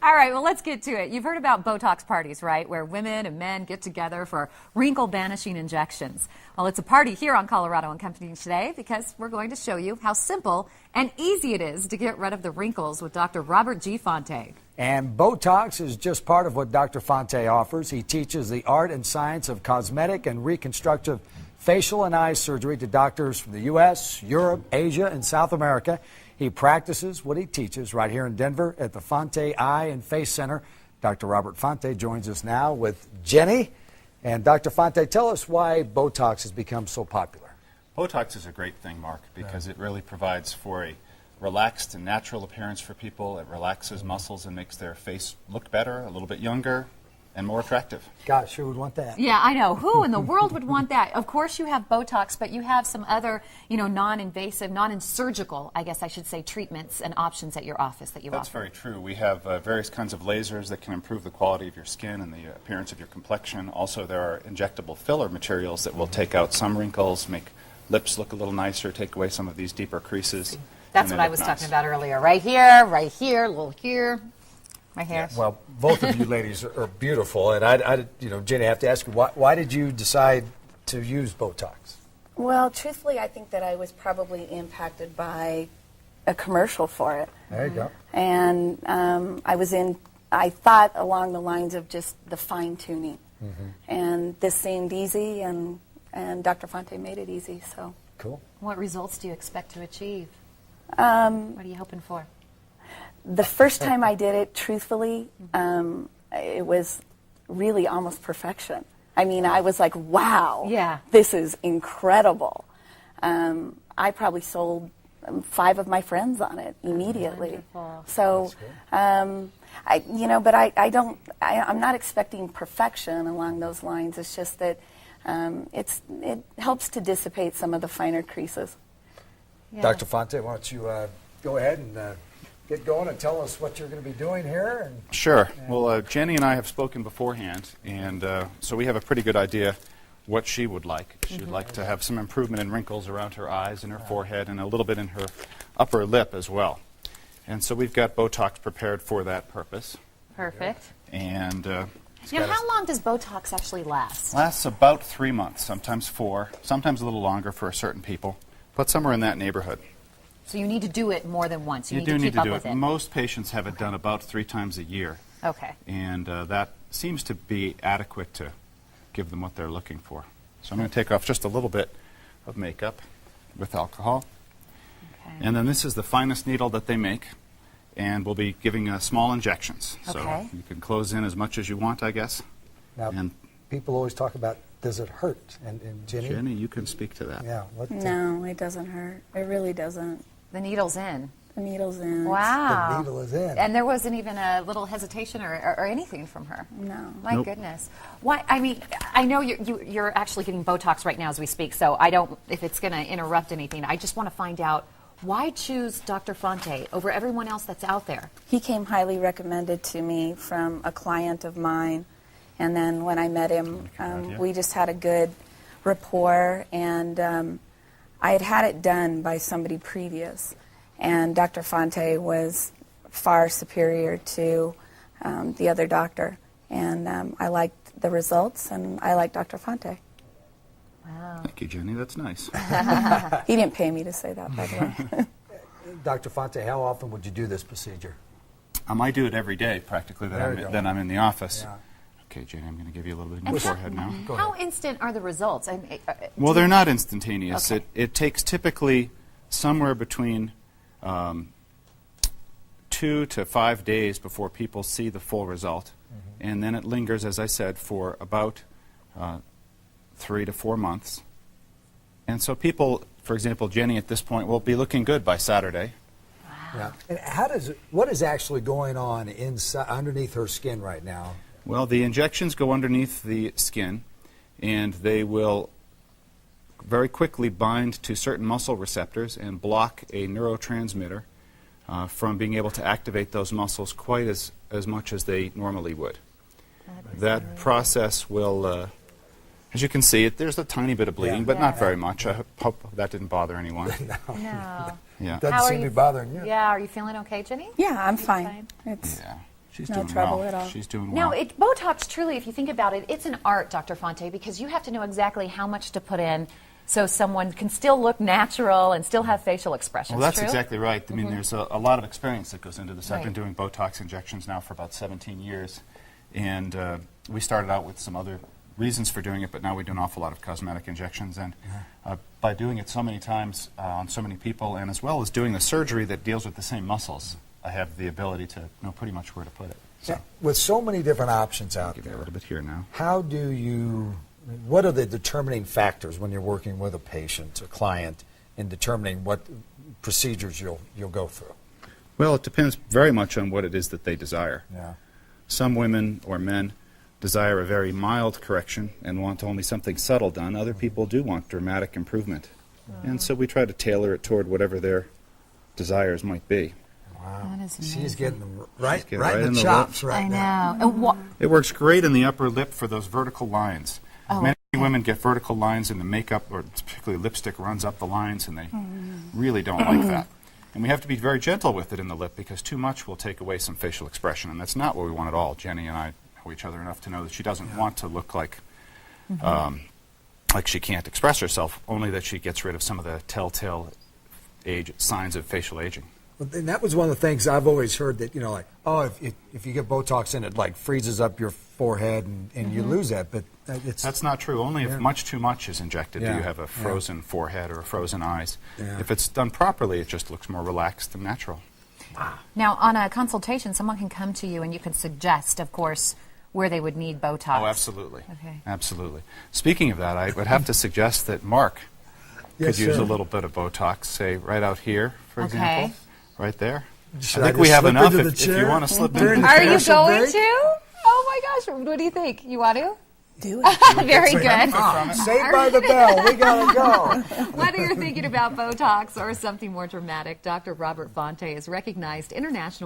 All right, well, let's get to it. You've heard about Botox parties, right, where women and men get together for wrinkle-banishing injections. Well, it's a party here on Colorado and Company today because we're going to show you how simple and easy it is to get rid of the wrinkles with Dr. Robert G. Fante. And Botox is just part of what Dr. Fante offers. He teaches the art and science of cosmetic and reconstructive facial and eye surgery to doctors from the U.S., Europe, Asia, and South America. He practices what he teaches right here in Denver at the Fante Eye and Face Center. Dr. Robert Fante joins us now with Jenny. And Dr. Fante, tell us why Botox has become so popular. Botox is a great thing, Mark, because it really provides for a relaxed and natural appearance for people. It relaxes muscles and makes their face look better, a little bit younger, and more attractive. Gosh, who would want that? Yeah, I know. Who in the world would want that? Of course you have Botox, but you have some other, non-invasive, non-surgical, I guess I should say, treatments and options at your office that you offer. That's very true. We have various kinds of lasers that can improve the quality of your skin and the appearance of your complexion. Also, there are injectable filler materials that will take out some wrinkles, make lips look a little nicer, take away some of these deeper creases. That's what I was talking about earlier. Right here, a little here. My hair. Yes. Well, both of you ladies are beautiful, and Jenny, I have to ask you, why did you decide to use Botox? Well, truthfully, I think that I was probably impacted by a commercial for it. There you go. And I thought along the lines of just the fine-tuning. And this seemed easy, and Dr. Fante made it easy, so. Cool. What results do you expect to achieve? What are you hoping for? The first time I did it, truthfully, it was really almost perfection. I mean, I was like, wow, this is incredible. I probably sold 5 of my friends on it immediately. Wonderful. So, I'm not expecting perfection along those lines. It's just that it helps to dissipate some of the finer creases. Yeah. Dr. Fante, why don't you go ahead and get going and tell us what you're going to be doing here. Sure. Well, Jenny and I have spoken beforehand, and so we have a pretty good idea what she would like. She would like to have some improvement in wrinkles around her eyes and her forehead and a little bit in her upper lip as well. And so we've got Botox prepared for that purpose. Perfect. And how long does Botox actually last? Lasts about 3 months, sometimes 4, sometimes a little longer for certain people, but somewhere in that neighborhood. So you need to do it more than once. You do need to keep do up with it. it. Most patients have it done about 3 times a year. Okay. And that seems to be adequate to give them what they're looking for. So I'm going to take off just a little bit of makeup with alcohol. Okay. And then this is the finest needle that they make. And we'll be giving small injections. Okay. So you can close in as much as you want, I guess. Now, people always talk about, does it hurt? And Jenny? Jenny, you can speak to that. Yeah. No, it doesn't hurt. It really doesn't. The needle's in. The needle's in. Wow. The needle is in. And there wasn't even a little hesitation or anything from her. No. My goodness. Why? I mean, I know you're actually getting Botox right now as we speak, so I don't, if it's going to interrupt anything, I just want to find out, why choose Dr. Fante over everyone else that's out there? He came highly recommended to me from a client of mine. And then when I met him, we just had a good rapport, and I had it done by somebody previous. And Dr. Fante was far superior to the other doctor. And I liked the results, and I liked Dr. Fante. Wow. Thank you, Jenny. That's nice. He didn't pay me to say that, by the way. Dr. Fante, how often would you do this procedure? I do it every day, practically, then I'm in the office. Yeah. Okay, Jenny, I'm going to give you a little bit in your forehead now. How instant are the results? Well, they're not instantaneous. Okay. It takes typically somewhere between 2 to 5 days before people see the full result. And then it lingers, as I said, for about 3 to 4 months. And so people, for example, Jenny at this point will be looking good by Saturday. Yeah. And what is actually going on underneath her skin right now? Well, the injections go underneath the skin, and they will very quickly bind to certain muscle receptors and block a neurotransmitter from being able to activate those muscles quite as much as they normally would. That process will, as you can see, there's a tiny bit of bleeding, but not very much. I hope that didn't bother anyone. No. Yeah. Doesn't seem to be bothering you. Yeah, are you feeling okay, Jenny? Yeah, I'm fine. Yeah. She's no doing trouble well. at all. She's doing Now, well. Botox, truly, if you think about it, it's an art, Dr. Fante, because you have to know exactly how much to put in so someone can still look natural and still have facial expressions. Well, that's true? exactly right. I mean, there's a lot of experience that goes into this. I've Right. been doing Botox injections now for about 17 years, and we started out with some other reasons for doing it, but now we do an awful lot of cosmetic injections, and by doing it so many times on so many people, and as well as doing the surgery that deals with the same muscles, I have the ability to know pretty much where to put it. So, Yeah, with so many different options out give you a there, little bit here now. how do you, what are the determining factors when you're working with a patient, a client, in determining what procedures you'll go through? Well, it depends very much on what it is that they desire. Yeah. Some women or men desire a very mild correction and want only something subtle done. Other people do want dramatic improvement. And so we try to tailor it toward whatever their desires might be. Wow. That is She's amazing. getting them right, getting right right in in the the chops lip. right I now. know. And It works great in the upper lip for those vertical lines. Oh, Many women get vertical lines in the makeup, or particularly lipstick runs up the lines, and they really don't like that. And we have to be very gentle with it in the lip because too much will take away some facial expression, and that's not what we want at all. Jenny and I know each other enough to know that she doesn't want to look like she can't express herself, only that she gets rid of some of the telltale signs of facial aging. And that was one of the things I've always heard, that, like, oh, if you get Botox in, it like freezes up your forehead and you lose that. But That's not true. Only if much too much is injected do Yeah. you have a frozen forehead or a frozen eyes. Yeah. If it's done properly, it just looks more relaxed and natural. Now, on a consultation, someone can come to you and you can suggest, of course, where they would need Botox. Oh, absolutely. Okay. Absolutely. Speaking of that, I would have to suggest that Mark Yes, could use sir. a little bit of Botox, say right out here, for Okay. example. Right there. Should I I think we just have slip enough into the if you chair? want to slip During into the the Are chair. you commercial going break? to? Oh my gosh, what do you think? You want to? Do it. Very good. Saved by the bell. We gotta go. Whether you're thinking about Botox or something more dramatic, Dr. Robert Fante is recognized international